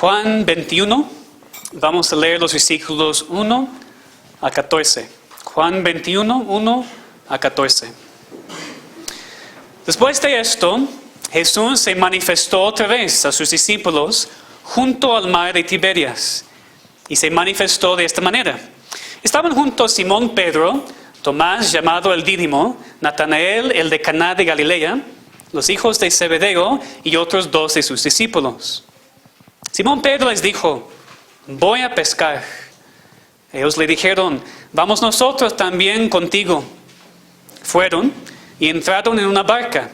Juan 21, vamos a leer los versículos 1 a 14. Juan 21, 1 a 14. Después de esto, Jesús se manifestó otra vez a sus discípulos junto al mar de Tiberias, y se manifestó de esta manera. Estaban juntos Simón Pedro, Tomás llamado el Dídimo, Natanael el de Caná de Galilea, los hijos de Zebedeo y otros 2 de sus discípulos. Simón Pedro les dijo: voy a pescar. Ellos le dijeron: vamos nosotros también contigo. Fueron y entraron en una barca,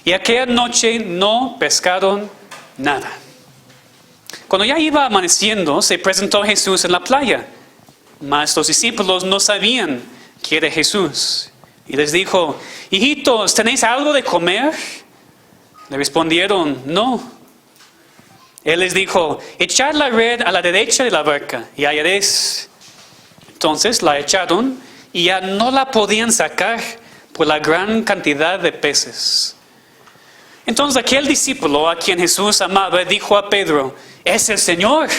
y aquella noche no pescaron nada. Cuando ya iba amaneciendo, se presentó Jesús en la playa, mas los discípulos no sabían que era Jesús. Y les dijo: hijitos, ¿tenéis algo de comer? Le respondieron: no. Él les dijo: echad la red a la derecha de la barca y hallaréis. Entonces la echaron y ya no la podían sacar por la gran cantidad de peces. Entonces aquel discípulo a quien Jesús amaba dijo a Pedro: ¡es el Señor!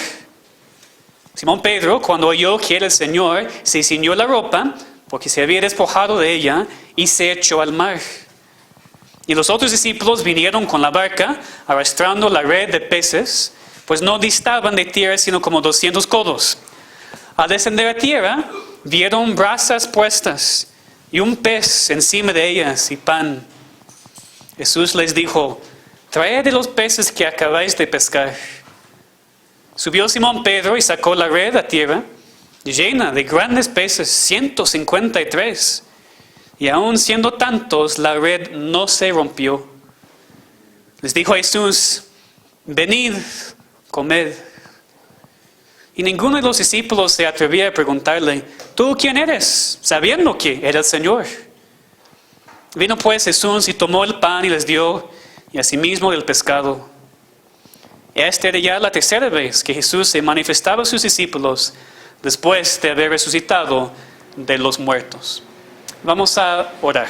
Simón Pedro, cuando oyó que era el Señor, se ciñó la ropa, porque se había despojado de ella, y se echó al mar. Y los otros discípulos vinieron con la barca, arrastrando la red de peces, pues no distaban de tierra sino como 200 codos. Al descender a tierra, vieron brasas puestas y un pez encima de ellas y pan. Jesús les dijo: traed de los peces que acabáis de pescar. Subió Simón Pedro y sacó la red a tierra, llena de grandes peces, 153. Y aun siendo tantos, la red no se rompió. Les dijo Jesús: venid, comed. Y ninguno de los discípulos se atrevía a preguntarle: ¿tú quién eres?, sabiendo que era el Señor. Vino pues Jesús y tomó el pan y les dio, y asimismo del pescado. Esta era ya la tercera vez que Jesús se manifestaba a sus discípulos después de haber resucitado de los muertos. Vamos a orar.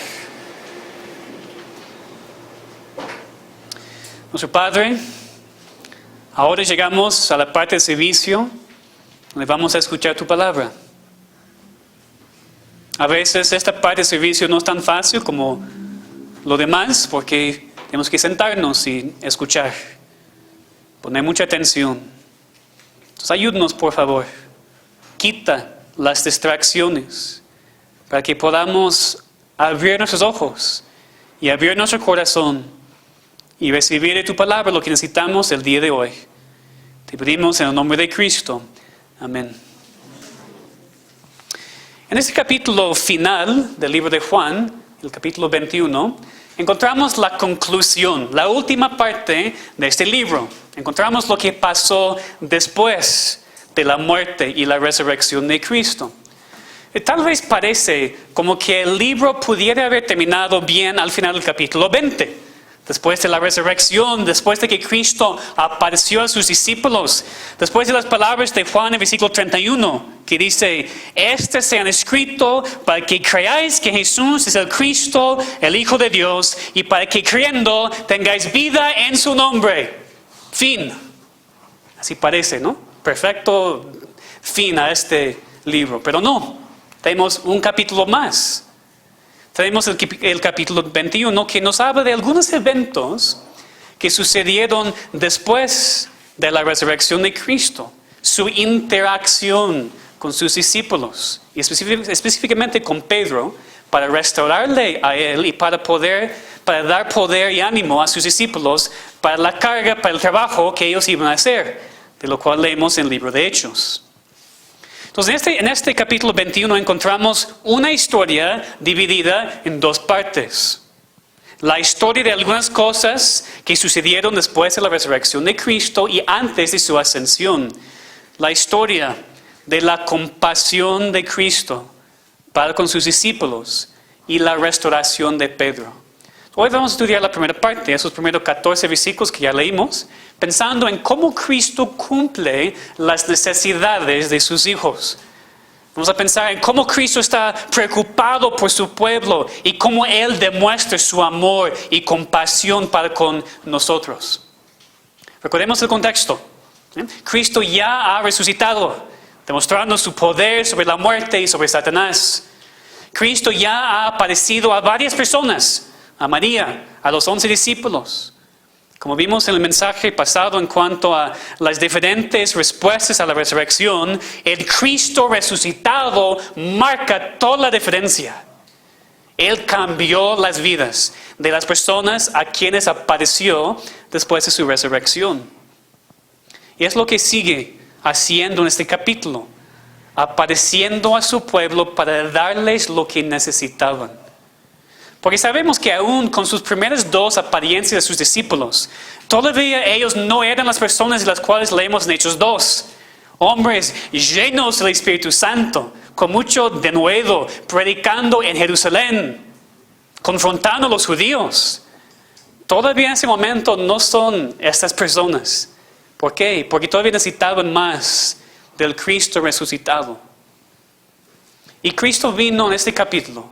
Nuestro Padre, ahora llegamos a la parte del servicio donde vamos a escuchar tu palabra. A veces esta parte del servicio no es tan fácil como lo demás, porque tenemos que sentarnos y escuchar, poner mucha atención. Entonces ayúdanos, por favor. Quita las distracciones para que podamos abrir nuestros ojos y abrir nuestro corazón y recibir de tu palabra lo que necesitamos el día de hoy. Te pedimos en el nombre de Cristo. Amén. En este capítulo final del libro de Juan, el capítulo 21, encontramos la conclusión, la última parte de este libro. Encontramos lo que pasó después de la muerte y la resurrección de Cristo. Tal vez parece como que el libro pudiera haber terminado bien al final del capítulo 20. Después de la resurrección, después de que Cristo apareció a sus discípulos, después de las palabras de Juan en versículo 31, que dice: estas se han escrito para que creáis que Jesús es el Cristo, el Hijo de Dios, y para que creyendo tengáis vida en su nombre. Fin. Así parece, ¿no? Perfecto fin a este libro, pero no. Tenemos un capítulo más. Tenemos el capítulo 21 que nos habla de algunos eventos que sucedieron después de la resurrección de Cristo. Su interacción con sus discípulos y específicamente con Pedro para restaurarle a él y para dar poder y ánimo a sus discípulos para la carga, para el trabajo que ellos iban a hacer, de lo cual leemos en el libro de Hechos. Entonces, en este capítulo 21 encontramos una historia dividida en 2 partes. La historia de algunas cosas que sucedieron después de la resurrección de Cristo y antes de su ascensión. La historia de la compasión de Cristo para con sus discípulos y la restauración de Pedro. Hoy vamos a estudiar la primera parte, esos primeros 14 versículos que ya leímos, pensando en cómo Cristo cumple las necesidades de sus hijos. Vamos a pensar en cómo Cristo está preocupado por su pueblo y cómo Él demuestra su amor y compasión para con nosotros. Recordemos el contexto. Cristo ya ha resucitado, demostrando su poder sobre la muerte y sobre Satanás. Cristo ya ha aparecido a varias personas, a María, a los 11 discípulos. Como vimos en el mensaje pasado en cuanto a las diferentes respuestas a la resurrección, el Cristo resucitado marca toda la diferencia. Él cambió las vidas de las personas a quienes apareció después de su resurrección. Y es lo que sigue haciendo en este capítulo, apareciendo a su pueblo para darles lo que necesitaban. Porque sabemos que aún con sus primeras dos apariencias de sus discípulos, todavía ellos no eran las personas de las cuales leemos en Hechos 2. Hombres llenos del Espíritu Santo, con mucho denuedo, predicando en Jerusalén, confrontando a los judíos. Todavía en ese momento no son estas personas. ¿Por qué? Porque todavía necesitaban más del Cristo resucitado. Y Cristo vino en este capítulo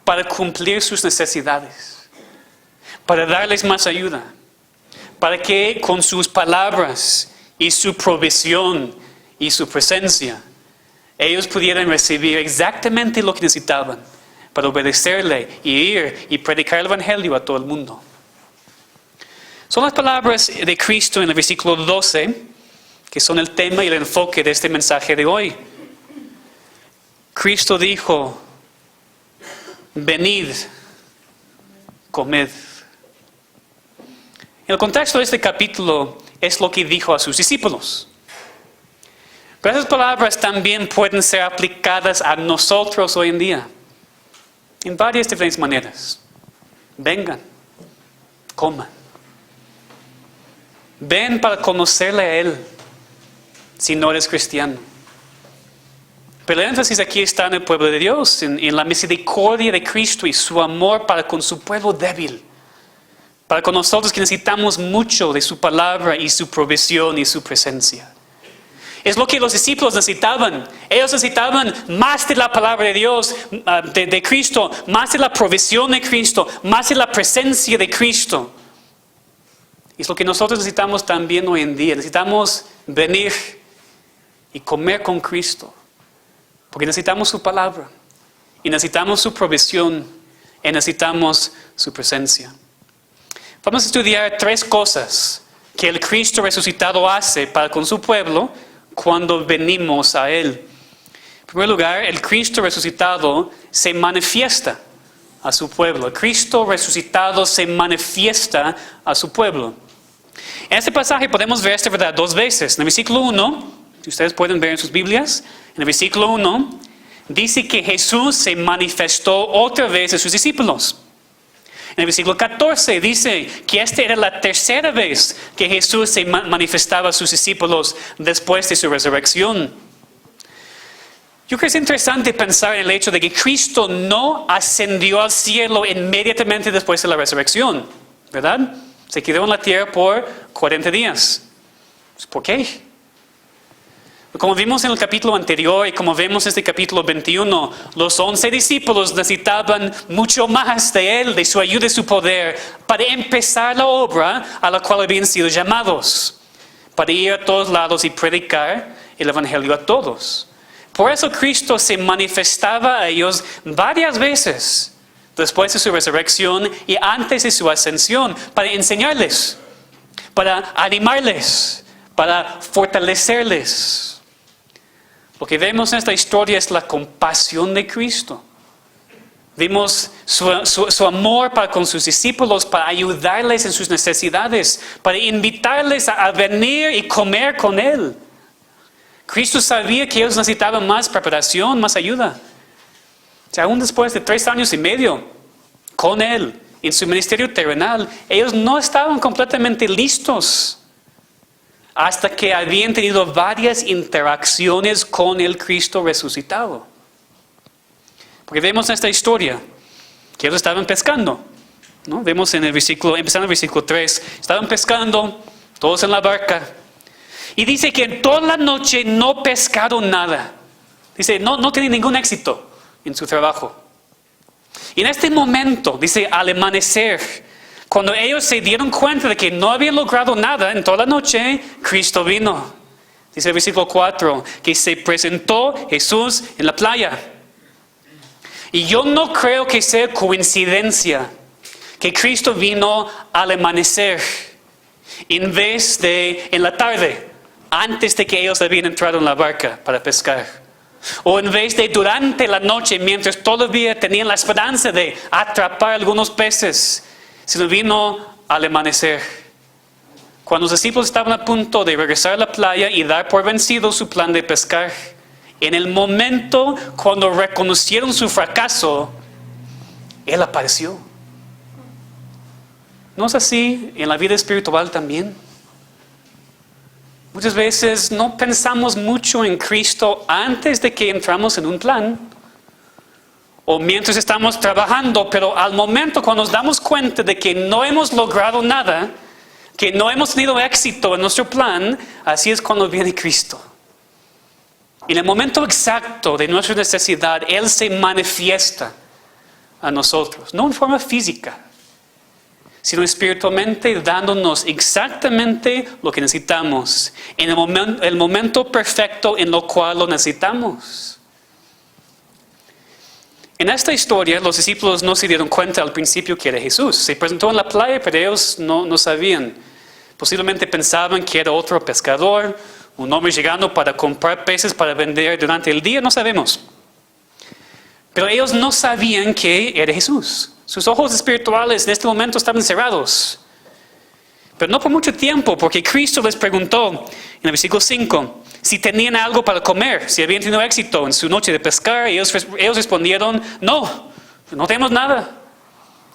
para cumplir sus necesidades, para darles más ayuda, para que con sus palabras y su provisión y su presencia, ellos pudieran recibir exactamente lo que necesitaban para obedecerle y ir y predicar el Evangelio a todo el mundo. Son las palabras de Cristo en el versículo 12, que son el tema y el enfoque de este mensaje de hoy. Cristo dijo: venid, comed. En el contexto de este capítulo es lo que dijo a sus discípulos. Pero esas palabras también pueden ser aplicadas a nosotros hoy en día, en varias diferentes maneras. Vengan, coman. Ven para conocerle a Él, si no eres cristiano. Pero el énfasis aquí está en el pueblo de Dios, en la misericordia de Cristo y su amor para con su pueblo débil. Para con nosotros que necesitamos mucho de su palabra y su provisión y su presencia. Es lo que los discípulos necesitaban. Ellos necesitaban más de la palabra de Dios, de Cristo, más de la provisión de Cristo, más de la presencia de Cristo. Y es lo que nosotros necesitamos también hoy en día. Necesitamos venir y comer con Cristo. Porque necesitamos su palabra, y necesitamos su provisión, y necesitamos su presencia. Vamos a estudiar 3 cosas que el Cristo resucitado hace para con su pueblo cuando venimos a Él. En primer lugar, el Cristo resucitado se manifiesta a su pueblo. El Cristo resucitado se manifiesta a su pueblo. En este pasaje podemos ver esta verdad 2 veces. En el versículo 1, si ustedes pueden ver en sus Biblias, en el versículo 1, dice que Jesús se manifestó otra vez a sus discípulos. En el versículo 14 dice que esta era la tercera vez que Jesús se manifestaba a sus discípulos después de su resurrección. Yo creo que es interesante pensar en el hecho de que Cristo no ascendió al cielo inmediatamente después de la resurrección, ¿verdad? Se quedó en la tierra por 40 días. ¿Por qué? Como vimos en el capítulo anterior y como vemos en este capítulo 21, los 11 discípulos necesitaban mucho más de Él, de su ayuda y su poder, para empezar la obra a la cual habían sido llamados, para ir a todos lados y predicar el Evangelio a todos. Por eso Cristo se manifestaba a ellos varias veces después de su resurrección y antes de su ascensión, para enseñarles, para animarles, para fortalecerles. Lo que vemos en esta historia es la compasión de Cristo. Vimos su amor para con sus discípulos, para ayudarles en sus necesidades, para invitarles a venir y comer con Él. Cristo sabía que ellos necesitaban más preparación, más ayuda. O sea, aún después de 3 años y medio con Él, en su ministerio terrenal, ellos no estaban completamente listos hasta que habían tenido varias interacciones con el Cristo resucitado. Porque vemos en esta historia que ellos estaban pescando, ¿no? Vemos en el versículo, empezando en el versículo 3, estaban pescando, todos en la barca. Y dice que en toda la noche no pescaron nada. Dice, no tienen ningún éxito en su trabajo. Y en este momento, dice, al amanecer, Cuando ellos se dieron cuenta de que no habían logrado nada en toda la noche, Cristo vino. Dice el versículo 4, que se presentó Jesús en la playa. Y yo no creo que sea coincidencia que Cristo vino al amanecer en vez de en la tarde, antes de que ellos habían entrado en la barca para pescar. O en vez de durante la noche, mientras todavía tenían la esperanza de atrapar algunos peces, sino vino al amanecer. Cuando los discípulos estaban a punto de regresar a la playa y dar por vencido su plan de pescar, en el momento cuando reconocieron su fracaso, Él apareció. ¿No es así en la vida espiritual también? Muchas veces no pensamos mucho en Cristo antes de que entramos en un plan o mientras estamos trabajando, pero al momento cuando nos damos cuenta de que no hemos logrado nada, que no hemos tenido éxito en nuestro plan, así es cuando viene Cristo. En el momento exacto de nuestra necesidad, Él se manifiesta a nosotros, no en forma física, sino espiritualmente dándonos exactamente lo que necesitamos, en el momento perfecto en lo cual lo necesitamos. En esta historia, los discípulos no se dieron cuenta al principio que era Jesús. Se presentó en la playa, pero ellos no sabían. Posiblemente pensaban que era otro pescador, un hombre llegando para comprar peces para vender durante el día, no sabemos. Pero ellos no sabían que era Jesús. Sus ojos espirituales en este momento estaban cerrados. Pero no por mucho tiempo, porque Cristo les preguntó en el versículo 5 si tenían algo para comer, si habían tenido éxito en su noche de pescar. Y ellos respondieron, no tenemos nada.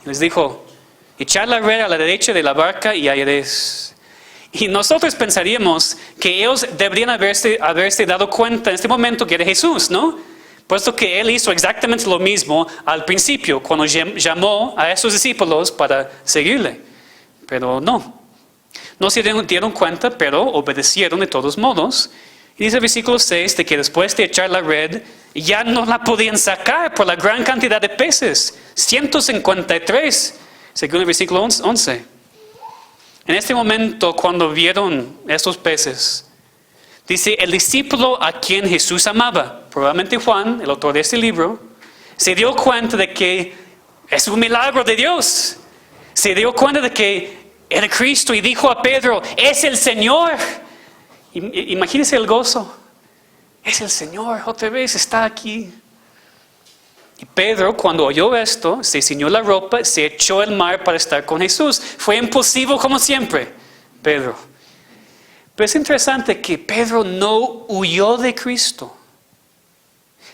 Les dijo, echad la red a la derecha de la barca y hallaréis. Y nosotros pensaríamos que ellos deberían haberse dado cuenta en este momento que era Jesús, ¿no? Puesto que Él hizo exactamente lo mismo al principio, cuando llamó a esos discípulos para seguirle. Pero no se dieron cuenta, pero obedecieron de todos modos. Y dice el versículo 6 de que después de echar la red, ya no la podían sacar por la gran cantidad de peces. 153, según el versículo 11. En este momento, cuando vieron estos peces, dice, el discípulo a quien Jesús amaba, probablemente Juan, el autor de este libro, se dio cuenta de que es un milagro de Dios. Se dio cuenta de que era Cristo y dijo a Pedro, es el Señor. Imagínense el gozo. Es el Señor, otra vez está aquí. Y Pedro, cuando oyó esto, se ciñó la ropa, se echó al mar para estar con Jesús. Fue impulsivo como siempre, Pedro. Pero es interesante que Pedro no huyó de Cristo,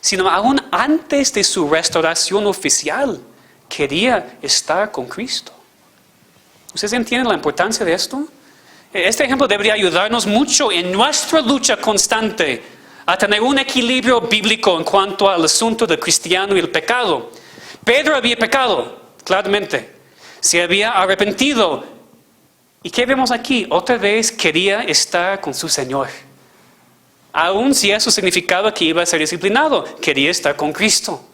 sino aún antes de su restauración oficial, quería estar con Cristo. ¿Ustedes entienden la importancia de esto? Este ejemplo debería ayudarnos mucho en nuestra lucha constante a tener un equilibrio bíblico en cuanto al asunto del cristiano y el pecado. Pedro había pecado, claramente. Se había arrepentido. ¿Y qué vemos aquí? Otra vez quería estar con su Señor. Aun si eso significaba que iba a ser disciplinado, quería estar con Cristo.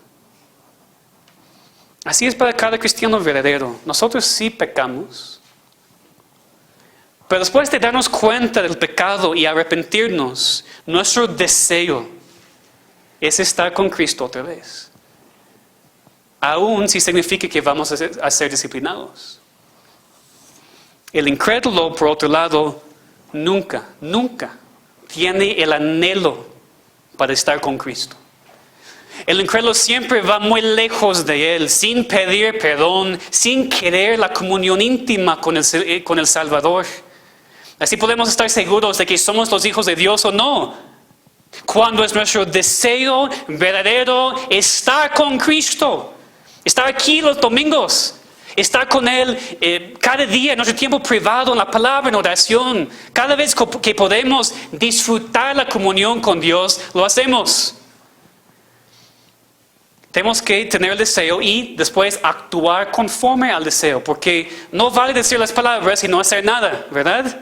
Así es para cada cristiano verdadero. Nosotros sí pecamos. Pero después de darnos cuenta del pecado y arrepentirnos, nuestro deseo es estar con Cristo otra vez. Aun si significa que vamos a ser disciplinados. El incrédulo, por otro lado, nunca tiene el anhelo para estar con Cristo. El incrédulo siempre va muy lejos de Él, sin pedir perdón, sin querer la comunión íntima con el Salvador. Así podemos estar seguros de que somos los hijos de Dios o no. Cuando es nuestro deseo verdadero estar con Cristo, estar aquí los domingos, estar con Él cada día en nuestro tiempo privado, en la palabra, en oración. Cada vez que podemos disfrutar la comunión con Dios, lo hacemos. Tenemos que tener el deseo y después actuar conforme al deseo, porque no vale decir las palabras y no hacer nada, ¿verdad?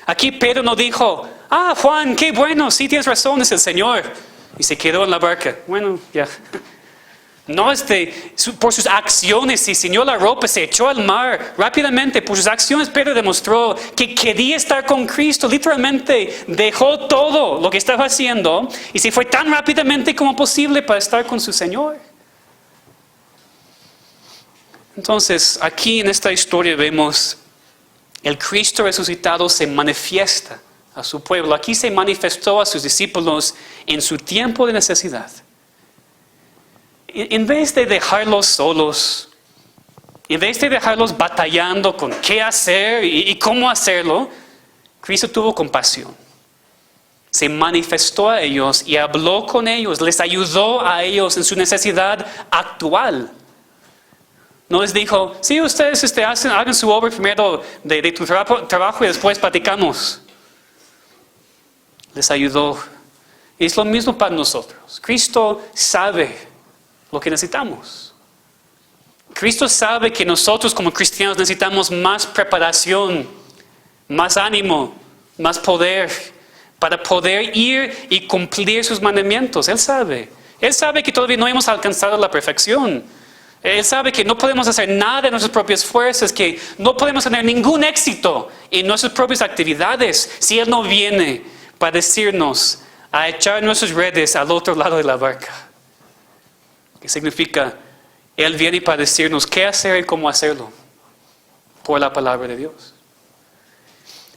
Aquí Pedro no dijo, Juan, qué bueno, sí tienes razón, es el Señor. Y se quedó en la barca. Bueno, ya. No por sus acciones, se ciñó la ropa, se echó al mar rápidamente. Por sus acciones Pedro demostró que quería estar con Cristo. Literalmente dejó todo lo que estaba haciendo y se fue tan rápidamente como posible para estar con su Señor. Entonces, aquí en esta historia vemos el Cristo resucitado se manifiesta a su pueblo. Aquí se manifestó a sus discípulos en su tiempo de necesidad. En vez de dejarlos solos, en vez de dejarlos batallando con qué hacer y cómo hacerlo, Cristo tuvo compasión. Se manifestó a ellos y habló con ellos, les ayudó a ellos en su necesidad actual. No les dijo, sí, ustedes hagan su obra primero de tu trabajo y después platicamos. Les ayudó. Y es lo mismo para nosotros. Cristo sabe lo que necesitamos. Cristo sabe que nosotros como cristianos necesitamos más preparación, más ánimo, más poder para poder ir y cumplir sus mandamientos. Él sabe. Él sabe que todavía no hemos alcanzado la perfección. Él sabe que no podemos hacer nada de nuestras propias fuerzas, que no podemos tener ningún éxito en nuestras propias actividades si Él no viene para decirnos a echar nuestras redes al otro lado de la barca. ¿Qué significa? Él viene para decirnos qué hacer y cómo hacerlo por la palabra de Dios.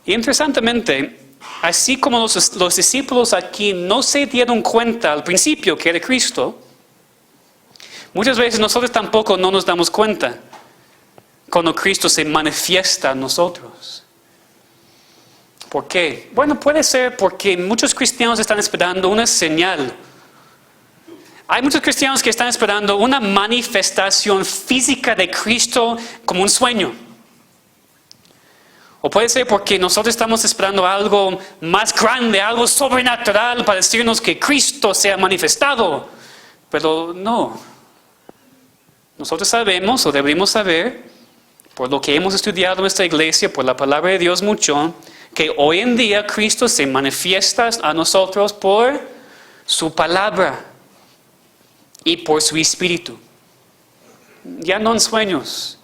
Y interesantemente, así como los discípulos aquí no se dieron cuenta al principio que era Cristo, muchas veces nosotros tampoco no nos damos cuenta cuando Cristo se manifiesta a nosotros. ¿Por qué? Bueno, puede ser porque muchos cristianos están esperando una señal. Hay muchos cristianos que están esperando una manifestación física de Cristo como un sueño. O puede ser porque nosotros estamos esperando algo más grande, algo sobrenatural para decirnos que Cristo se ha manifestado. Pero no. Nosotros sabemos o deberíamos saber, por lo que hemos estudiado en nuestra iglesia, por la palabra de Dios mucho, que hoy en día Cristo se manifiesta a nosotros por su palabra y por su espíritu. Ya no en sueños,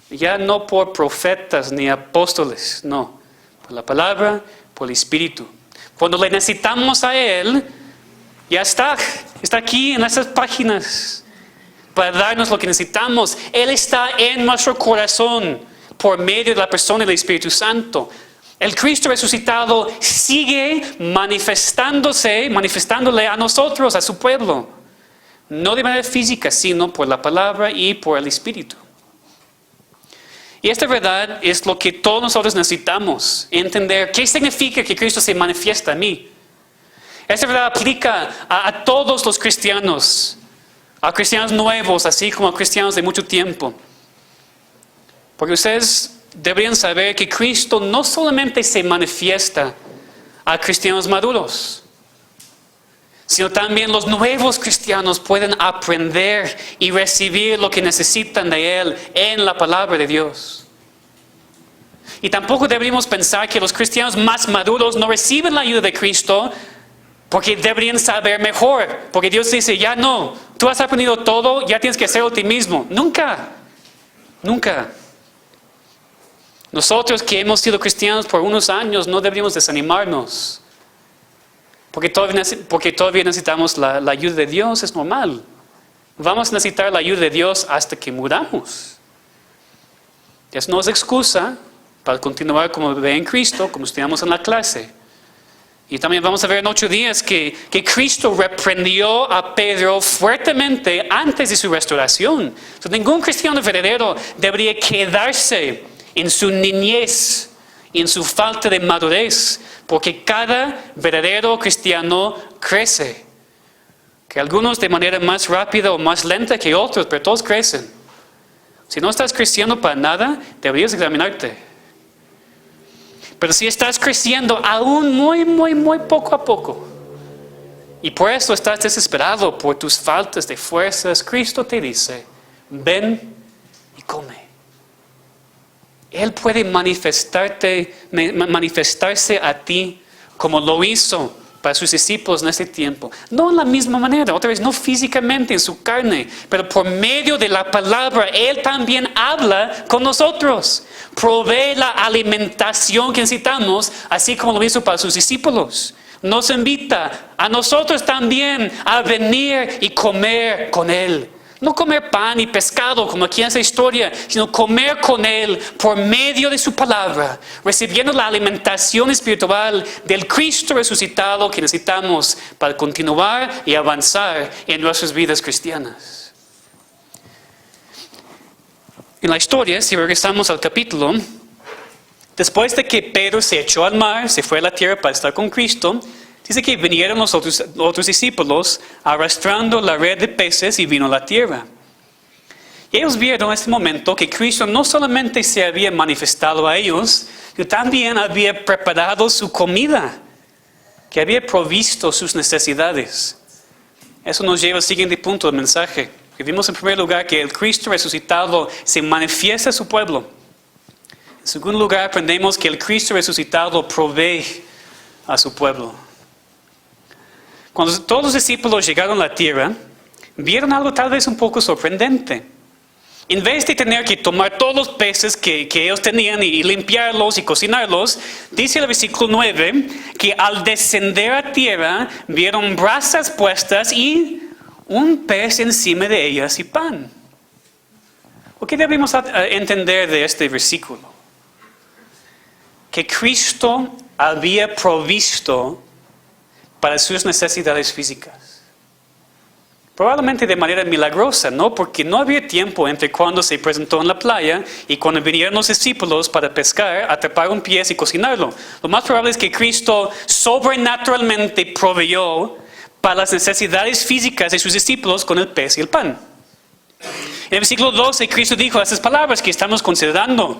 ya no por profetas ni apóstoles, no. Por la palabra, por el espíritu. Cuando le necesitamos a Él, ya está aquí en estas páginas para darnos lo que necesitamos. Él está en nuestro corazón por medio de la persona del Espíritu Santo. El Cristo resucitado sigue manifestándole a nosotros, a su pueblo. No de manera física, sino por la palabra y por el Espíritu. Y esta verdad es lo que todos nosotros necesitamos entender. ¿Qué significa que Cristo se manifiesta a mí? Esta verdad aplica a todos los cristianos, a cristianos nuevos, así como a cristianos de mucho tiempo. Porque ustedes deberían saber que Cristo no solamente se manifiesta a cristianos maduros, sino también los nuevos cristianos pueden aprender y recibir lo que necesitan de Él en la palabra de Dios. Y tampoco deberíamos pensar que los cristianos más maduros no reciben la ayuda de Cristo porque deberían saber mejor. Porque Dios dice, ya no, tú has aprendido todo, ya tienes que hacerlo a ti mismo. Nunca. Nosotros que hemos sido cristianos por unos años no deberíamos desanimarnos. Porque todavía necesitamos la ayuda de Dios, es normal. Vamos a necesitar la ayuda de Dios hasta que muramos. Eso no es excusa para continuar como bebé en Cristo, como estudiamos en la clase. Y también vamos a ver en 8 días que Cristo reprendió a Pedro fuertemente antes de su restauración. Entonces, ningún cristiano verdadero debería quedarse en su niñez y en su falta de madurez, porque cada verdadero cristiano crece. Que algunos de manera más rápida o más lenta que otros, pero todos crecen. Si no estás creciendo para nada, deberías examinarte. Pero si estás creciendo aún muy poco a poco, y por eso estás desesperado por tus faltas de fuerzas, Cristo te dice, ven y come. Él puede manifestarse a ti como lo hizo para sus discípulos en este tiempo. No en la misma manera, otra vez, no físicamente en su carne, pero por medio de la palabra, Él también habla con nosotros. Provee la alimentación que necesitamos, así como lo hizo para sus discípulos. Nos invita a nosotros también a venir y comer con Él. No comer pan y pescado como aquí en esta historia, sino comer con Él por medio de su palabra, recibiendo la alimentación espiritual del Cristo resucitado que necesitamos para continuar y avanzar en nuestras vidas cristianas. En la historia, si regresamos al capítulo, después de que Pedro se echó al mar, se fue a la tierra para estar con Cristo, dice que vinieron los otros discípulos arrastrando la red de peces y vino a la tierra. Y ellos vieron en este momento que Cristo no solamente se había manifestado a ellos, sino también había preparado su comida, que había provisto sus necesidades. Eso nos lleva al siguiente punto del mensaje. Vimos en primer lugar que el Cristo resucitado se manifiesta a su pueblo. En segundo lugar, aprendemos que el Cristo resucitado provee a su pueblo. Cuando todos los discípulos llegaron a la tierra, vieron algo tal vez un poco sorprendente. En vez de tener que tomar todos los peces que ellos tenían y limpiarlos y cocinarlos, dice el versículo 9 que al descender a tierra vieron brasas puestas y un pez encima de ellas y pan. ¿Qué debemos entender de este versículo? Que Cristo había provisto para sus necesidades físicas. Probablemente de manera milagrosa, ¿no? Porque no había tiempo entre cuando se presentó en la playa y cuando vinieron los discípulos para pescar, atrapar un pez y cocinarlo. Lo más probable es que Cristo sobrenaturalmente proveyó para las necesidades físicas de sus discípulos con el pez y el pan. En el versículo 12, Cristo dijo estas palabras que estamos considerando,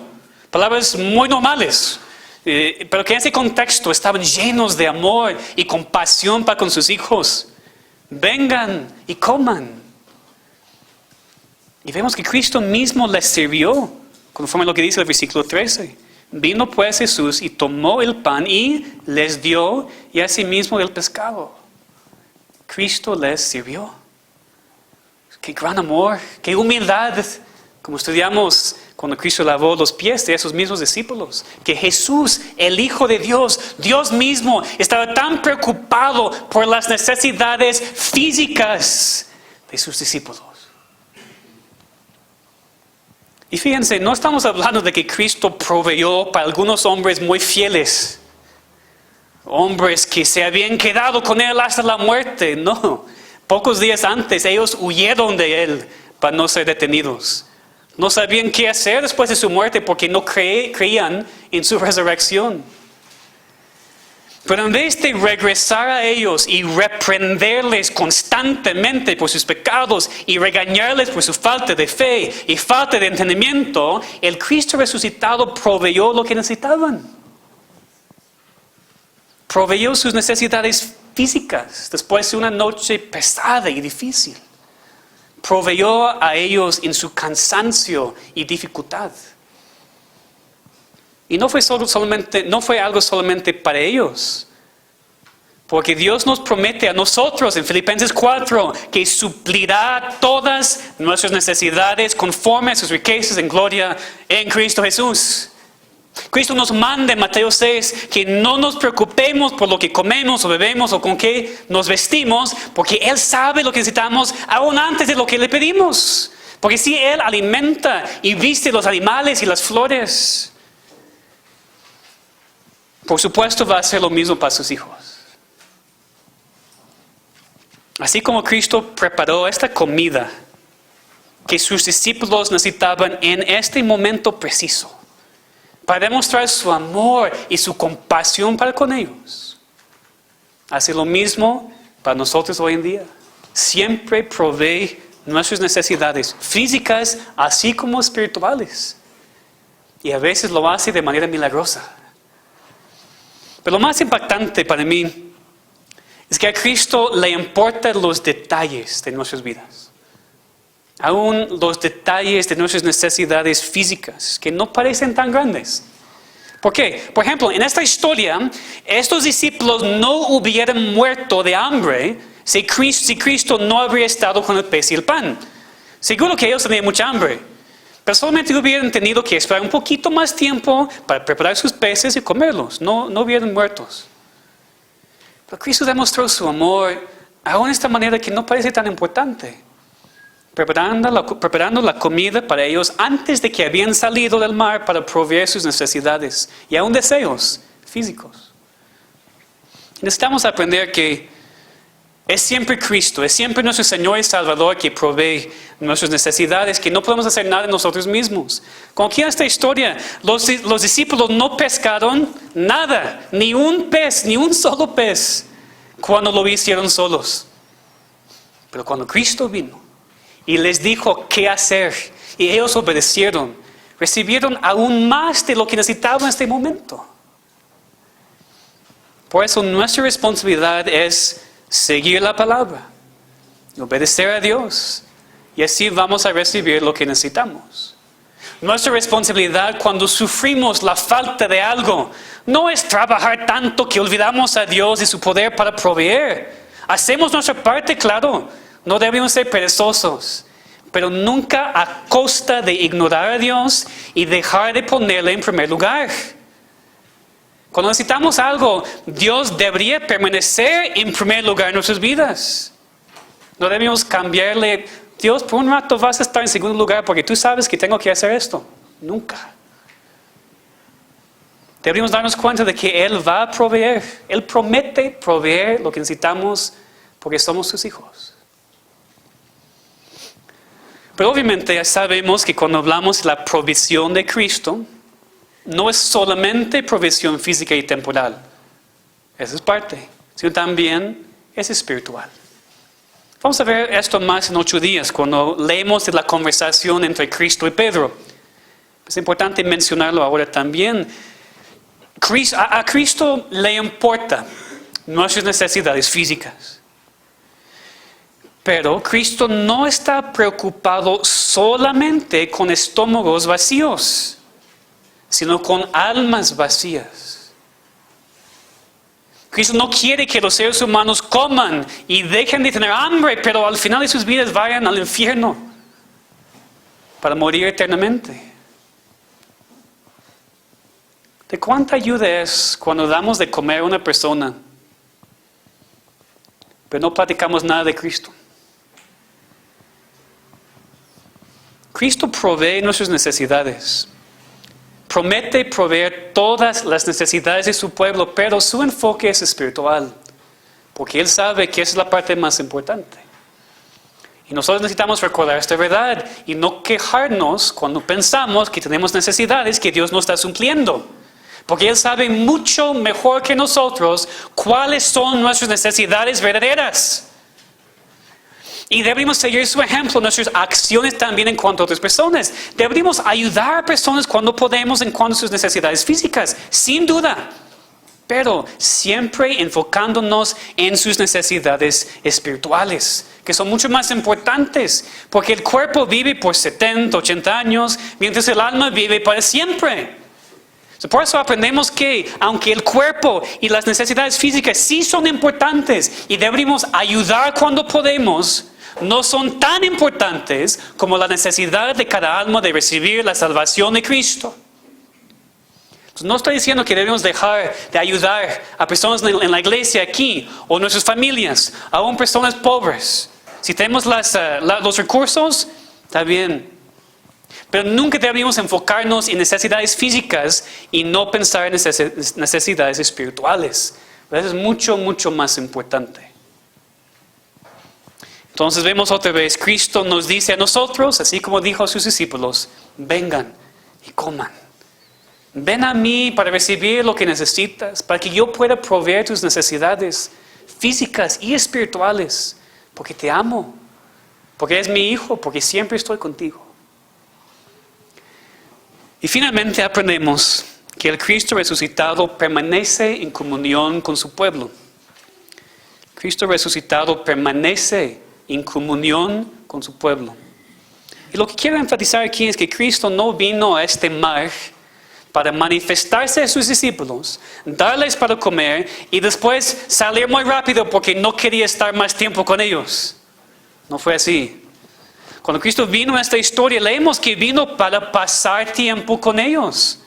palabras muy normales, pero que en ese contexto estaban llenos de amor y compasión para con sus hijos. Vengan y coman. Y vemos que Cristo mismo les sirvió, conforme a lo que dice el versículo 13. Vino pues Jesús y tomó el pan y les dio, y asimismo el pescado. Cristo les sirvió. Qué gran amor, qué humildad, como estudiamos cuando Cristo lavó los pies de esos mismos discípulos, que Jesús, el Hijo de Dios, Dios mismo, estaba tan preocupado por las necesidades físicas de sus discípulos. Y fíjense, no estamos hablando de que Cristo proveyó para algunos hombres muy fieles, hombres que se habían quedado con Él hasta la muerte. No, pocos días antes ellos huyeron de Él para no ser detenidos. No sabían qué hacer después de su muerte porque no creían en su resurrección. Pero en vez de regresar a ellos y reprenderles constantemente por sus pecados y regañarles por su falta de fe y falta de entendimiento, el Cristo resucitado proveyó lo que necesitaban. Proveyó sus necesidades físicas después de una noche pesada y difícil. Proveyó a ellos en su cansancio y dificultad. Y no fue algo solamente para ellos. Porque Dios nos promete a nosotros en Filipenses 4 que suplirá todas nuestras necesidades conforme a sus riquezas en gloria en Cristo Jesús. Cristo nos manda en Mateo 6 que no nos preocupemos por lo que comemos o bebemos o con qué nos vestimos, porque Él sabe lo que necesitamos aún antes de lo que le pedimos. Porque si Él alimenta y viste los animales y las flores, por supuesto va a hacer lo mismo para sus hijos. Así como Cristo preparó esta comida que sus discípulos necesitaban en este momento preciso, para demostrar su amor y su compasión para con ellos. Hace lo mismo para nosotros hoy en día. Siempre provee nuestras necesidades físicas así como espirituales. Y a veces lo hace de manera milagrosa. Pero lo más impactante para mí es que a Cristo le importan los detalles de nuestras vidas. Aún los detalles de nuestras necesidades físicas, que no parecen tan grandes. ¿Por qué? Por ejemplo, en esta historia, estos discípulos no hubieran muerto de hambre si Cristo no habría estado con el pez y el pan. Seguro que ellos tenían mucha hambre, pero solamente hubieran tenido que esperar un poquito más tiempo para preparar sus peces y comerlos. No hubieran muertos. Pero Cristo demostró su amor aún de esta manera que no parece tan importante. Preparando la comida para ellos antes de que habían salido del mar para proveer sus necesidades y aún deseos físicos. Necesitamos aprender que es siempre Cristo, es siempre nuestro Señor y Salvador que provee nuestras necesidades, que no podemos hacer nada nosotros mismos. Como aquí en esta historia, los discípulos no pescaron nada, ni un pez, ni un solo pez, cuando lo hicieron solos. Pero cuando Cristo vino y les dijo qué hacer, y ellos obedecieron, recibieron aún más de lo que necesitaban en este momento. Por eso nuestra responsabilidad es seguir la palabra, obedecer a Dios, y así vamos a recibir lo que necesitamos. Nuestra responsabilidad cuando sufrimos la falta de algo no es trabajar tanto que olvidamos a Dios y su poder para proveer. Hacemos nuestra parte, claro, no debemos ser perezosos, pero nunca a costa de ignorar a Dios y dejar de ponerle en primer lugar. Cuando necesitamos algo, Dios debería permanecer en primer lugar en nuestras vidas. No debemos cambiarle, Dios, por un rato vas a estar en segundo lugar porque tú sabes que tengo que hacer esto. Nunca. Deberíamos darnos cuenta de que Él va a proveer. Él promete proveer lo que necesitamos porque somos sus hijos. Pero obviamente ya sabemos que cuando hablamos de la provisión de Cristo, no es solamente provisión física y temporal. Esa es parte, sino también es espiritual. Vamos a ver esto más en 8 días, cuando leemos de la conversación entre Cristo y Pedro. Es importante mencionarlo ahora también. A Cristo le importa nuestras necesidades físicas. Pero Cristo no está preocupado solamente con estómagos vacíos, sino con almas vacías. Cristo no quiere que los seres humanos coman y dejen de tener hambre, pero al final de sus vidas vayan al infierno para morir eternamente. ¿De cuánta ayuda es cuando damos de comer a una persona, pero no platicamos nada de Cristo? Cristo provee nuestras necesidades. Promete proveer todas las necesidades de su pueblo, pero su enfoque es espiritual, porque Él sabe que esa es la parte más importante. Y nosotros necesitamos recordar esta verdad y no quejarnos cuando pensamos que tenemos necesidades que Dios no está supliendo, porque Él sabe mucho mejor que nosotros cuáles son nuestras necesidades verdaderas. Y deberíamos seguir su ejemplo, nuestras acciones también en cuanto a otras personas. Deberíamos ayudar a personas cuando podemos en cuanto a sus necesidades físicas, sin duda. Pero siempre enfocándonos en sus necesidades espirituales, que son mucho más importantes. Porque el cuerpo vive por 70, 80 años, mientras el alma vive para siempre. Por eso aprendemos que aunque el cuerpo y las necesidades físicas sí son importantes y deberíamos ayudar cuando podemos, no son tan importantes como la necesidad de cada alma de recibir la salvación de Cristo. Entonces, no estoy diciendo que debemos dejar de ayudar a personas en la iglesia aquí o nuestras familias, aún personas pobres. Si tenemos los recursos, está bien. Pero nunca deberíamos enfocarnos en necesidades físicas y no pensar en necesidades espirituales. Eso es mucho, mucho más importante. Entonces vemos otra vez, Cristo nos dice a nosotros, así como dijo a sus discípulos, vengan y coman. Ven a mí para recibir lo que necesitas, para que yo pueda proveer tus necesidades físicas y espirituales, porque te amo, porque eres mi hijo, porque siempre estoy contigo. Y finalmente aprendemos que el Cristo resucitado permanece en comunión con su pueblo. Cristo resucitado permanece en comunión con su pueblo. Y lo que quiero enfatizar aquí es que Cristo no vino a este mar para manifestarse a sus discípulos, darles para comer y después salir muy rápido porque no quería estar más tiempo con ellos. No fue así. Cuando Cristo vino a esta historia, leemos que vino para pasar tiempo con ellos,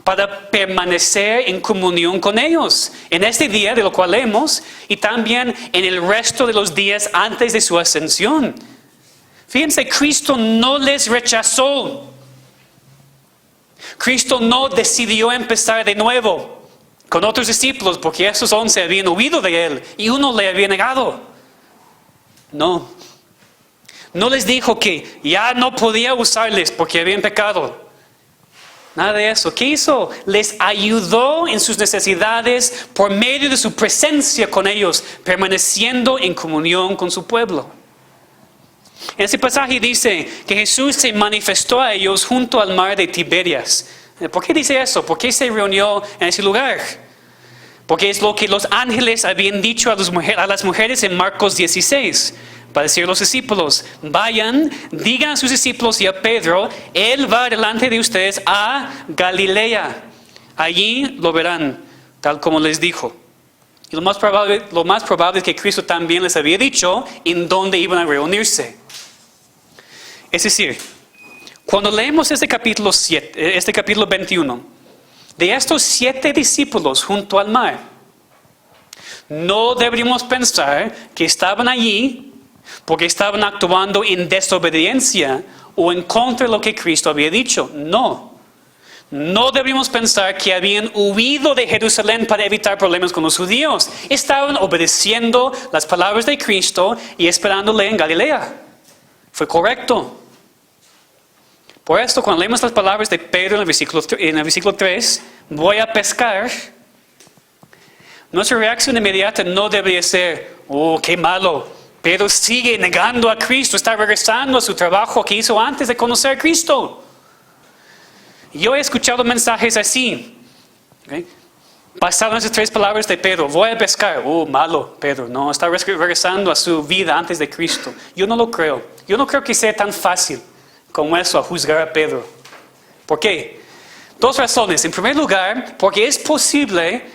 para permanecer en comunión con ellos, en este día de lo cual leemos y también en el resto de los días antes de su ascensión. Fíjense, Cristo no les rechazó. Cristo no decidió empezar de nuevo con otros discípulos porque esos 11 habían huido de él y uno le había negado. No. No les dijo que ya no podía usarles porque habían pecado. Nada de eso. ¿Qué hizo? Les ayudó en sus necesidades por medio de su presencia con ellos, permaneciendo en comunión con su pueblo. En este pasaje dice que Jesús se manifestó a ellos junto al mar de Tiberias. ¿Por qué dice eso? ¿Por qué se reunió en ese lugar? Porque es lo que los ángeles habían dicho a las mujeres en Marcos 16. Para decir a los discípulos, vayan, digan a sus discípulos y a Pedro, él va delante de ustedes a Galilea. Allí lo verán, tal como les dijo. Y lo más probable es que Cristo también les había dicho en dónde iban a reunirse. Es decir, cuando leemos este capítulo 21, de estos 7 discípulos junto al mar, no deberíamos pensar que estaban allí porque estaban actuando en desobediencia o en contra de lo que Cristo había dicho. No. No debemos pensar que habían huido de Jerusalén para evitar problemas con los judíos. Estaban obedeciendo las palabras de Cristo y esperándole en Galilea. Fue correcto. Por esto, cuando leemos las palabras de Pedro en el versículo 3, voy a pescar, nuestra reacción inmediata no debería ser, oh, qué malo. Pedro sigue negando a Cristo, está regresando a su trabajo que hizo antes de conocer a Cristo. Yo he escuchado mensajes así. ¿Okay? Pasaron esas 3 palabras de Pedro, voy a pescar. Oh, malo, Pedro, no, está regresando a su vida antes de Cristo. Yo no lo creo. Yo no creo que sea tan fácil como eso a juzgar a Pedro. ¿Por qué? 2 razones. En primer lugar, porque es posible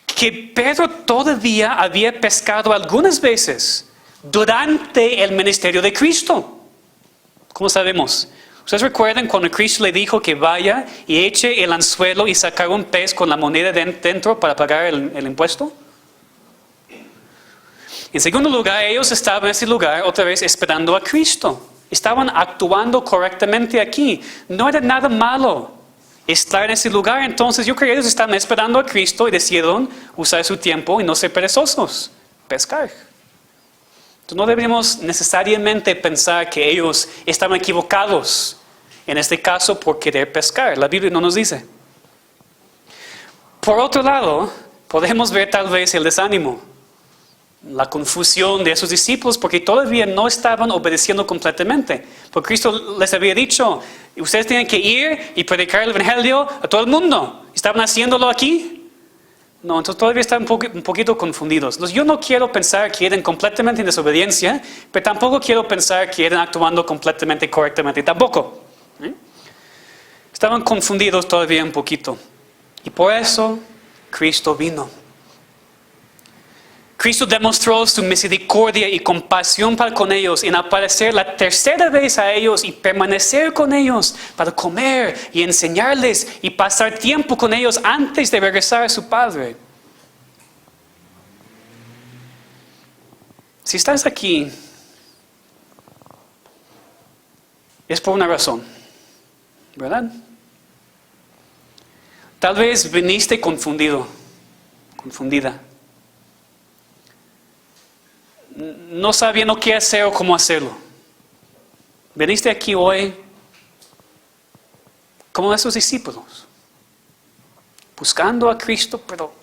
que Pedro todavía había pescado algunas veces durante el ministerio de Cristo. ¿Cómo sabemos? ¿Ustedes recuerdan cuando Cristo le dijo que vaya y eche el anzuelo y sacar un pez con la moneda dentro para pagar el impuesto? En segundo lugar, ellos estaban en ese lugar otra vez esperando a Cristo. Estaban actuando correctamente aquí. No era nada malo estar en ese lugar. Entonces yo creo que ellos estaban esperando a Cristo y decidieron usar su tiempo y no ser perezosos. Pescar. Entonces no deberíamos necesariamente pensar que ellos estaban equivocados, en este caso por querer pescar. La Biblia no nos dice. Por otro lado, podemos ver tal vez el desánimo, la confusión de esos discípulos porque todavía no estaban obedeciendo completamente. Porque Cristo les había dicho, ustedes tienen que ir y predicar el evangelio a todo el mundo. ¿Estaban haciéndolo aquí? No, entonces todavía están un poquito confundidos. Entonces, yo no quiero pensar que eran completamente en desobediencia, pero tampoco quiero pensar que eran actuando completamente correctamente. Tampoco. Estaban confundidos todavía un poquito. Y por eso Cristo vino. Cristo demostró su misericordia y compasión para con ellos en aparecer la 3ª vez a ellos y permanecer con ellos para comer y enseñarles y pasar tiempo con ellos antes de regresar a su Padre. Si estás aquí, es por una razón, ¿verdad? Tal vez viniste confundido, confundida. No sabiendo qué hacer o cómo hacerlo. Veniste aquí hoy como esos discípulos, buscando a Cristo, pero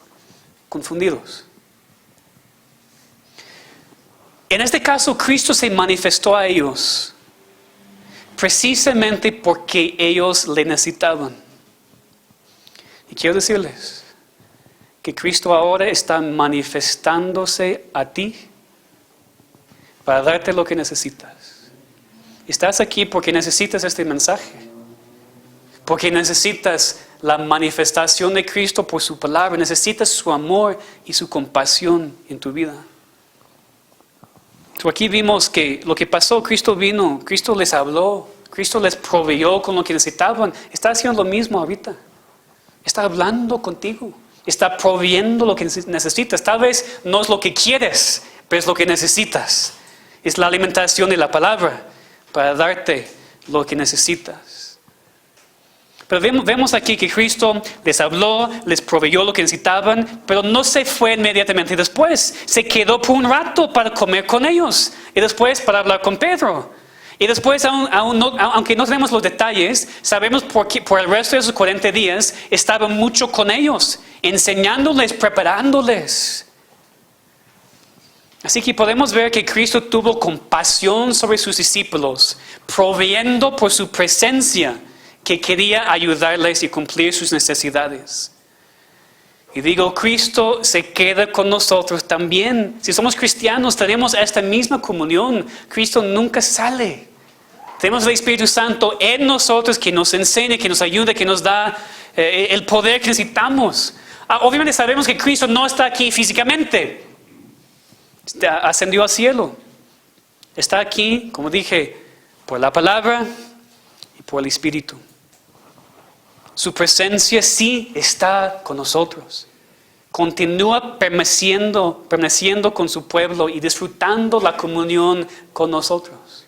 confundidos. En este caso, Cristo se manifestó a ellos precisamente porque ellos le necesitaban. Y quiero decirles que Cristo ahora está manifestándose a ti para darte lo que necesitas. Estás aquí porque necesitas este mensaje. Porque necesitas la manifestación de Cristo por su palabra. Necesitas su amor y su compasión en tu vida. Aquí vimos que lo que pasó, Cristo vino, Cristo les habló, Cristo les proveyó con lo que necesitaban. Está haciendo lo mismo ahorita. Está hablando contigo. Está proveyendo lo que necesitas. Tal vez no es lo que quieres, pero es lo que necesitas. Es la alimentación de la palabra para darte lo que necesitas. Pero vemos aquí que Cristo les habló, les proveyó lo que necesitaban, pero no se fue inmediatamente después. Se quedó por un rato para comer con ellos y después para hablar con Pedro. Y después, aunque no tenemos los detalles, sabemos que por el resto de esos 40 días estaba mucho con ellos, enseñándoles, preparándoles. Así que podemos ver que Cristo tuvo compasión sobre sus discípulos, proveyendo por su presencia que quería ayudarles y cumplir sus necesidades. Y digo, Cristo se queda con nosotros también. Si somos cristianos, tenemos esta misma comunión. Cristo nunca sale. Tenemos el Espíritu Santo en nosotros que nos enseña, que nos ayuda, que nos da el poder que necesitamos. Obviamente sabemos que Cristo no está aquí físicamente. Ascendió al cielo. Está aquí, como dije, por la palabra y por el Espíritu. Su presencia sí está con nosotros. Continúa permaneciendo con su pueblo y disfrutando la comunión con nosotros.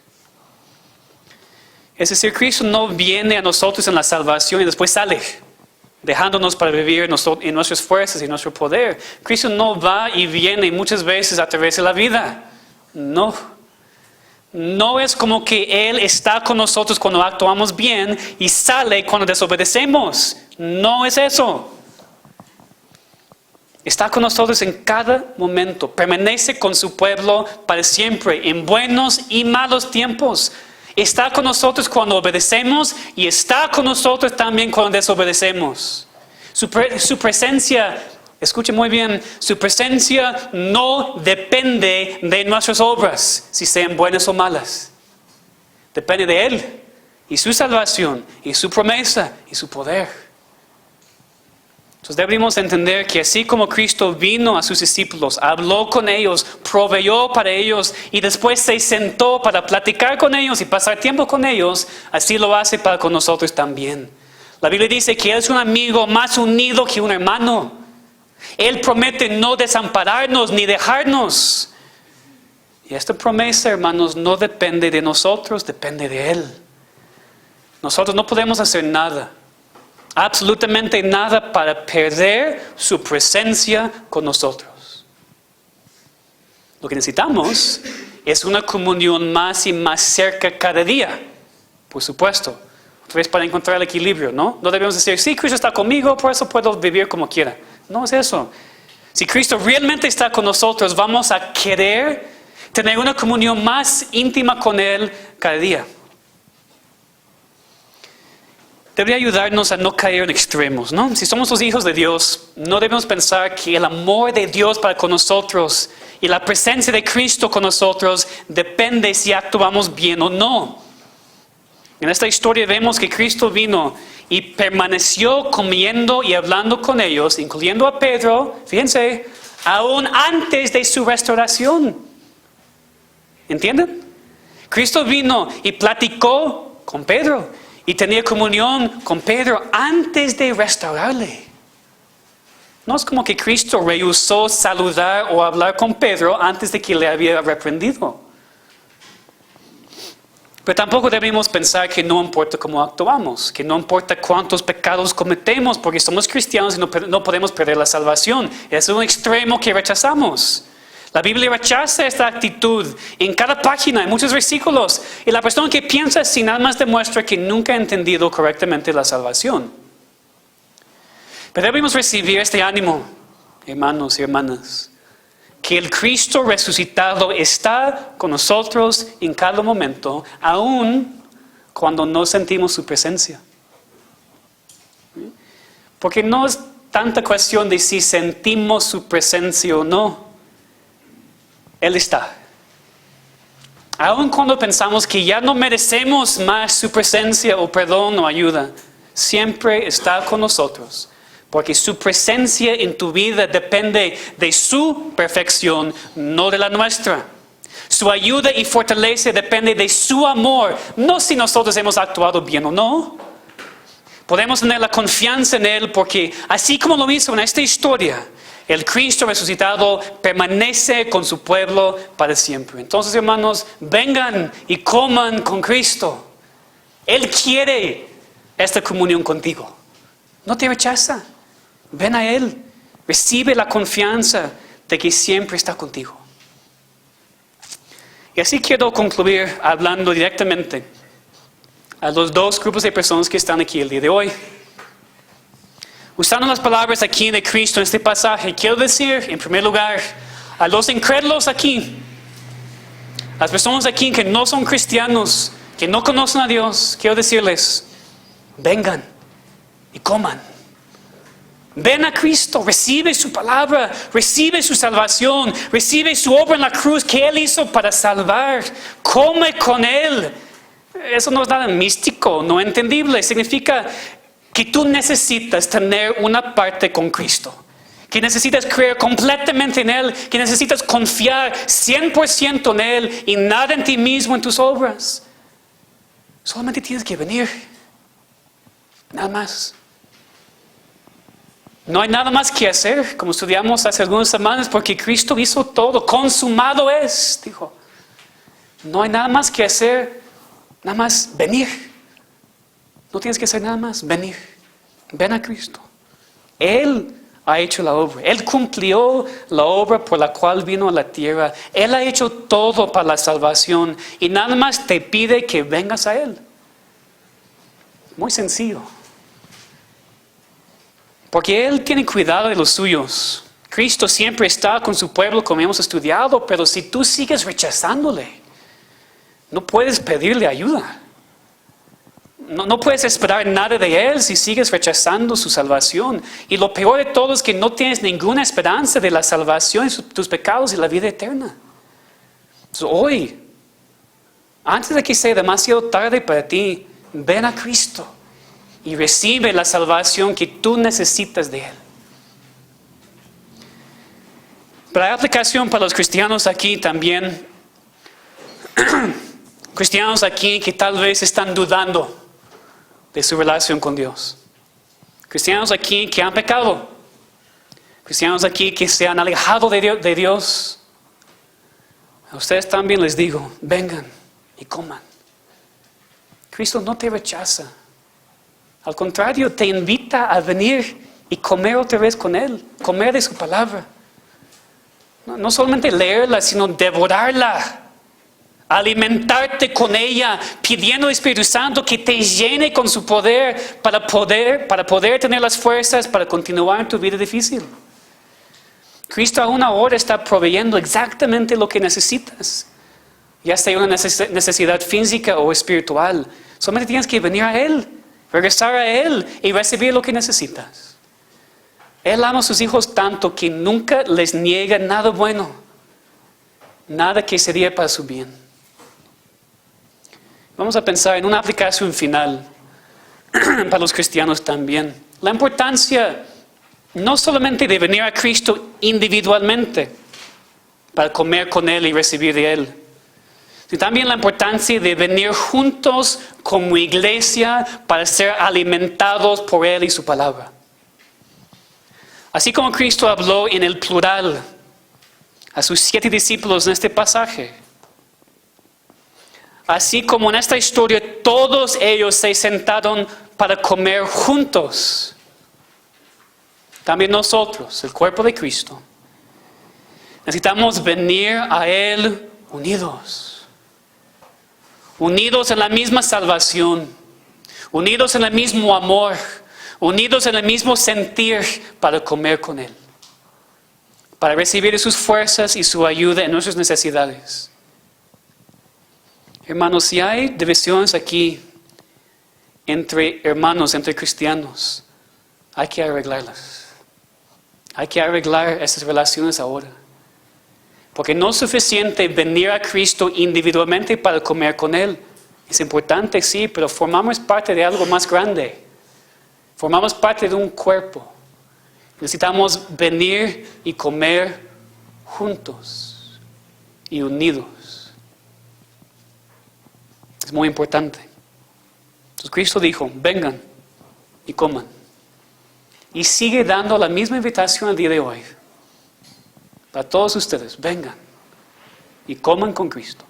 Es decir, Cristo no viene a nosotros en la salvación y después sale, dejándonos para vivir en nuestras fuerzas y nuestro poder. Cristo no va y viene muchas veces a través de la vida. No. No es como que Él está con nosotros cuando actuamos bien y sale cuando desobedecemos. No es eso. Está con nosotros en cada momento. Permanece con su pueblo para siempre, en buenos y malos tiempos. Está con nosotros cuando obedecemos y está con nosotros también cuando desobedecemos. Su presencia, escuche muy bien, su presencia no depende de nuestras obras, si sean buenas o malas. Depende de Él y su salvación y su promesa y su poder. Entonces debemos entender que así como Cristo vino a sus discípulos, habló con ellos, proveyó para ellos y después se sentó para platicar con ellos y pasar tiempo con ellos, así lo hace para con nosotros también. La Biblia dice que Él es un amigo más unido que un hermano. Él promete no desampararnos ni dejarnos. Y esta promesa, hermanos, no depende de nosotros, depende de Él. Nosotros no podemos hacer nada. Absolutamente nada para perder su presencia con nosotros. Lo que necesitamos es una comunión más y más cerca cada día, por supuesto. Otra vez para encontrar el equilibrio, ¿no? No debemos decir, sí, Cristo está conmigo, por eso puedo vivir como quiera. No es eso. Si Cristo realmente está con nosotros, vamos a querer tener una comunión más íntima con Él cada día. Debería ayudarnos a no caer en extremos, ¿no? Si somos los hijos de Dios, no debemos pensar que el amor de Dios para con nosotros y la presencia de Cristo con nosotros depende si actuamos bien o no. En esta historia vemos que Cristo vino y permaneció comiendo y hablando con ellos, incluyendo a Pedro, fíjense, aún antes de su restauración. ¿Entienden? Cristo vino y platicó con Pedro. Y tenía comunión con Pedro antes de restaurarle. No es como que Cristo rehusó saludar o hablar con Pedro antes de que le había reprendido. Pero tampoco debemos pensar que no importa cómo actuamos, que no importa cuántos pecados cometemos, porque somos cristianos y no podemos perder la salvación. Es un extremo que rechazamos. La Biblia rechaza esta actitud en cada página, en muchos versículos. Y la persona que piensa así nada más demuestra que nunca ha entendido correctamente la salvación. Pero debemos recibir este ánimo, hermanos y hermanas, que el Cristo resucitado está con nosotros en cada momento, aun cuando no sentimos su presencia. Porque no es tanta cuestión de si sentimos su presencia o no. Él está. Aun cuando pensamos que ya no merecemos más su presencia o perdón o ayuda, siempre está con nosotros, porque su presencia en tu vida depende de su perfección, no de la nuestra. Su ayuda y fortaleza depende de su amor, no si nosotros hemos actuado bien o no. Podemos tener la confianza en Él porque así como lo hizo en esta historia, el Cristo resucitado permanece con su pueblo para siempre. Entonces, hermanos, vengan y coman con Cristo. Él quiere esta comunión contigo. No te rechaza. Ven a Él. Recibe la confianza de que siempre está contigo. Y así quiero concluir hablando directamente a los dos grupos de personas que están aquí el día de hoy. Usando las palabras aquí de Cristo en este pasaje, quiero decir, en primer lugar, a los incrédulos aquí, a las personas aquí que no son cristianos, que no conocen a Dios, quiero decirles, vengan y coman. Ven a Cristo, recibe su palabra, recibe su salvación, recibe su obra en la cruz que Él hizo para salvar. Come con Él. Eso no es nada místico, no entendible. Significa que tú necesitas tener una parte con Cristo. Que necesitas creer completamente en Él. Que necesitas confiar 100% en Él y nada en ti mismo, en tus obras. Solamente tienes que venir. Nada más. No hay nada más que hacer, como estudiamos hace algunas semanas, porque Cristo hizo todo. Consumado es, dijo. No hay nada más que hacer, nada más venir. No tienes que hacer nada más, venir. Ven a Cristo. Él ha hecho la obra. Él cumplió la obra por la cual vino a la tierra. Él ha hecho todo para la salvación. Y nada más te pide que vengas a Él. Muy sencillo. Porque Él tiene cuidado de los suyos. Cristo siempre está con su pueblo, como hemos estudiado, pero si tú sigues rechazándole, no puedes pedirle ayuda. No puedes esperar nada de Él si sigues rechazando su salvación. Y lo peor de todo es que no tienes ninguna esperanza de la salvación de tus pecados y la vida eterna. Entonces, hoy, antes de que sea demasiado tarde para ti, ven a Cristo y recibe la salvación que tú necesitas de Él. Pero hay aplicación para los cristianos aquí también. Cristianos aquí que tal vez están dudando de su relación con Dios. Cristianos aquí que han pecado. Cristianos aquí que se han alejado de Dios. A ustedes también les digo, vengan y coman. Cristo no te rechaza. Al contrario, te invita a venir y comer otra vez con Él. Comer de su palabra. No solamente leerla, sino devorarla. Alimentarte con ella, pidiendo al Espíritu Santo que te llene con su poder para poder tener las fuerzas para continuar en tu vida difícil. Cristo aún ahora está proveyendo exactamente lo que necesitas. Ya sea una necesidad física o espiritual. Solamente tienes que venir a Él, regresar a Él y recibir lo que necesitas. Él ama a sus hijos tanto que nunca les niega nada bueno. Nada que sería para su bien. Vamos a pensar en una aplicación final para los cristianos también. La importancia no solamente de venir a Cristo individualmente para comer con Él y recibir de Él, sino también la importancia de venir juntos como iglesia para ser alimentados por Él y su palabra. Así como Cristo habló en el plural a sus 7 discípulos en este pasaje, así como en esta historia todos ellos se sentaron para comer juntos, también nosotros, el cuerpo de Cristo, necesitamos venir a Él unidos. Unidos en la misma salvación, unidos en el mismo amor, unidos en el mismo sentir para comer con Él, para recibir sus fuerzas y su ayuda en nuestras necesidades. Hermanos, si hay divisiones aquí entre hermanos, entre cristianos, hay que arreglarlas. Hay que arreglar esas relaciones ahora. Porque no es suficiente venir a Cristo individualmente para comer con Él. Es importante, sí, pero formamos parte de algo más grande. Formamos parte de un cuerpo. Necesitamos venir y comer juntos y unidos. Es muy importante. Entonces Cristo dijo, vengan y coman. Y sigue dando la misma invitación el día de hoy. Para todos ustedes, vengan y coman con Cristo.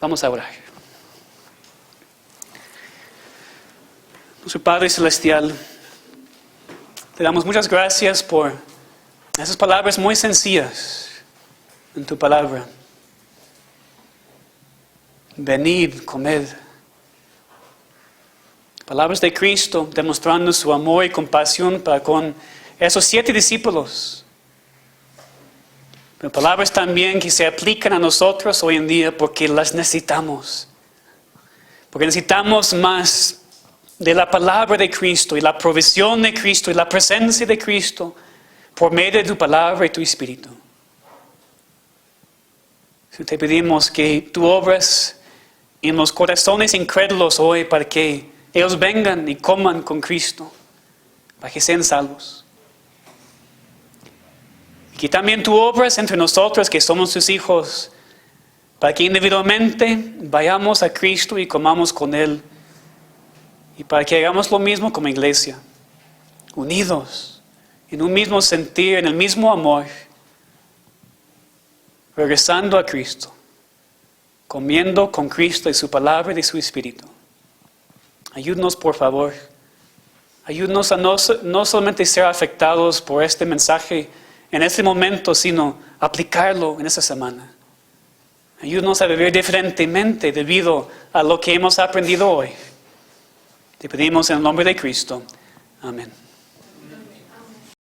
Vamos a orar. Nuestro Padre Celestial, te damos muchas gracias por esas palabras muy sencillas en tu palabra. Venid, comed. Palabras de Cristo demostrando su amor y compasión para con esos 7 discípulos. Pero palabras también que se aplican a nosotros hoy en día porque las necesitamos. Porque necesitamos más de la palabra de Cristo y la provisión de Cristo y la presencia de Cristo por medio de tu palabra y tu Espíritu. Te pedimos que tú obras en los corazones incrédulos hoy para que ellos vengan y coman con Cristo, para que sean salvos. Y que también tú obras entre nosotros que somos tus hijos, para que individualmente vayamos a Cristo y comamos con Él. Y para que hagamos lo mismo como iglesia, unidos, en un mismo sentir, en el mismo amor, regresando a Cristo, comiendo con Cristo y su palabra y de su Espíritu. Ayúdanos, por favor. Ayúdanos a no solamente ser afectados por este mensaje en este momento, sino aplicarlo en esta semana. Ayúdanos a vivir diferentemente debido a lo que hemos aprendido hoy. Te pedimos en el nombre de Cristo. Amén.